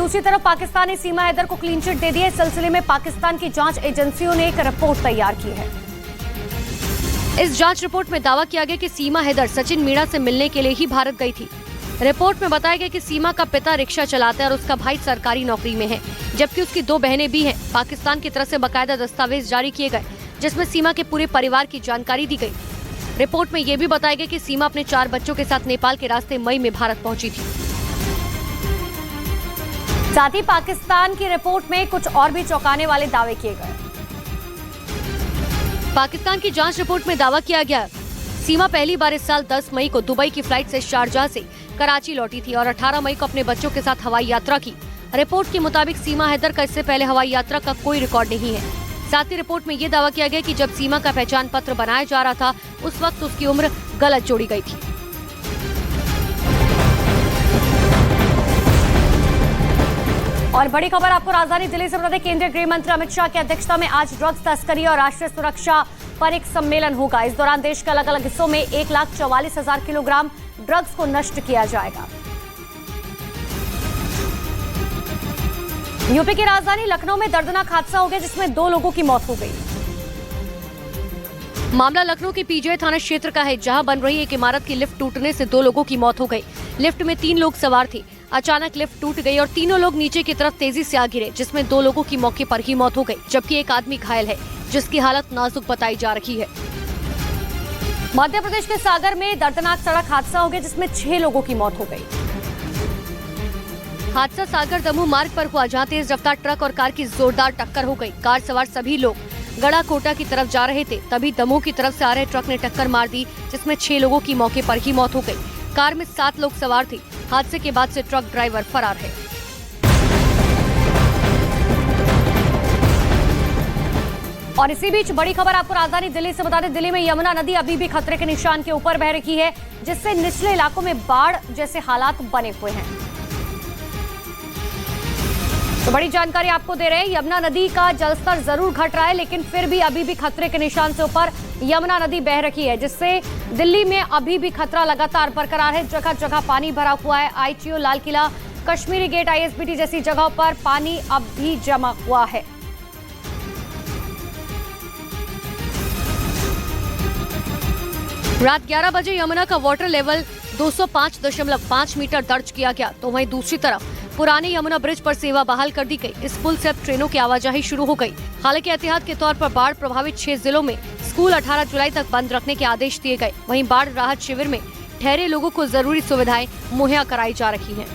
दूसरी तरफ पाकिस्तान ने सीमा हैदर को क्लीन चिट दे दी है। इस सिलसिले में पाकिस्तान की जांच एजेंसियों ने एक रिपोर्ट तैयार की है। इस जांच रिपोर्ट में दावा किया गया कि सीमा हैदर सचिन मीणा से मिलने के लिए ही भारत गई थी। रिपोर्ट में बताया गया कि सीमा का पिता रिक्शा चलाता है और उसका भाई सरकारी नौकरी में है, जबकि उसकी 2 बहनें भी हैं। पाकिस्तान की तरफ से बाकायदा दस्तावेज जारी किए गए जिसमें सीमा के पूरे परिवार की जानकारी दी गई। रिपोर्ट में ये भी बताया गया कि सीमा अपने 4 बच्चों के साथ नेपाल के रास्ते मई में भारत पहुंची थी। साथ ही पाकिस्तान की रिपोर्ट में कुछ और भी चौंकाने वाले दावे किए गए। पाकिस्तान की जांच रिपोर्ट में दावा किया गया सीमा पहली बार इस साल 10 मई को दुबई की फ्लाइट से शारजाह से कराची लौटी थी और 18 मई को अपने बच्चों के साथ हवाई यात्रा की। रिपोर्ट के मुताबिक सीमा हैदर का इससे पहले हवाई यात्रा का कोई रिकॉर्ड नहीं है। साथ ही रिपोर्ट में ये दावा किया गया कि जब सीमा का पहचान पत्र बनाया जा रहा था उस वक्त उसकी उम्र गलत जोड़ी गई थी। और बड़ी खबर आपको राजधानी दिल्ली से बता दें, केंद्रीय गृह मंत्री अमित शाह की अध्यक्षता में आज ड्रग्स तस्करी और राष्ट्रीय सुरक्षा पर एक सम्मेलन होगा। इस दौरान देश के अलग अलग हिस्सों में 1,44,000 किलोग्राम ड्रग्स को नष्ट किया जाएगा। यूपी की राजधानी लखनऊ में दर्दनाक हादसा हो गया जिसमें 2 लोगों की मौत हो गई। मामला लखनऊ के पीजीआई थाना क्षेत्र का है, जहां बन रही एक इमारत की लिफ्ट टूटने से 2 लोगों की मौत हो गई। लिफ्ट में 3 लोग सवार थे। अचानक लिफ्ट टूट गई और तीनों लोग नीचे की तरफ तेजी से आ गिरे, जिसमें 2 लोगों की मौके पर ही मौत हो गई, जबकि एक आदमी घायल है जिसकी हालत नाजुक बताई जा रही है। मध्य प्रदेश के सागर में दर्दनाक सड़क हादसा हो गया जिसमें 6 लोगों की मौत हो गई। हादसा सागर दमोह मार्ग पर हुआ, जहां तेज रफ्तार ट्रक और कार की जोरदार टक्कर हो गई। कार सवार सभी लोग गड़ा कोटा की तरफ जा रहे थे, तभी दमोह की तरफ से आ रहे ट्रक ने टक्कर मार दी, जिसमें 6 लोगों की मौके पर ही मौत हो गई। कार में 7 लोग सवार थे। हादसे के बाद से ट्रक ड्राइवर फरार है। और इसी बीच बड़ी खबर आपको राजधानी दिल्ली से बता दें, दिल्ली में यमुना नदी अभी भी खतरे के निशान के ऊपर बह रही है, जिससे निचले इलाकों में बाढ़ जैसे हालात बने हुए हैं। तो बड़ी जानकारी आपको दे रहे हैं, यमुना नदी का जलस्तर जरूर घट रहा है, लेकिन फिर भी अभी भी खतरे के निशान से ऊपर यमुना नदी बह रही है, जिससे दिल्ली में अभी भी खतरा लगातार बरकरार है। जगह जगह पानी भरा हुआ है। ITO, Lal Qila, Kashmiri gate, ISBT जैसी जगहों पर पानी अब भी जमा हुआ है। रात 11 बजे यमुना का वाटर लेवल 205.5 मीटर दर्ज किया गया। तो वहीं दूसरी तरफ पुरानी यमुना ब्रिज पर सेवा बहाल कर दी गई। इस पुल से अब ट्रेनों की आवाजाही शुरू हो गई। हालांकि एहतियात के तौर पर बाढ़ प्रभावित 6 जिलों में स्कूल 18 जुलाई तक बंद रखने के आदेश दिए गए। वहीं बाढ़ राहत शिविर में ठहरे लोगों को जरूरी सुविधाएं मुहैया कराई जा रही हैं।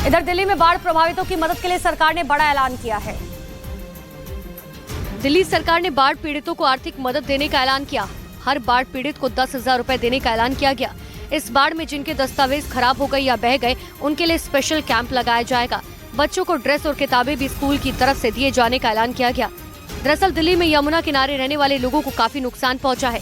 इधर दिल्ली में बाढ़ प्रभावितों की मदद के लिए सरकार ने बड़ा ऐलान किया है। दिल्ली सरकार ने बाढ़ पीड़ितों को आर्थिक मदद देने का ऐलान किया। हर बाढ़ पीड़ित को 10,000 रुपए देने का ऐलान किया गया। इस बाढ़ में जिनके दस्तावेज खराब हो गए या बह गए, उनके लिए स्पेशल कैंप लगाया जाएगा। बच्चों को ड्रेस और किताबें भी स्कूल की तरफ से दिए जाने का ऐलान किया गया। दरअसल दिल्ली में यमुना किनारे रहने वाले लोगों को काफी नुकसान पहुंचा है।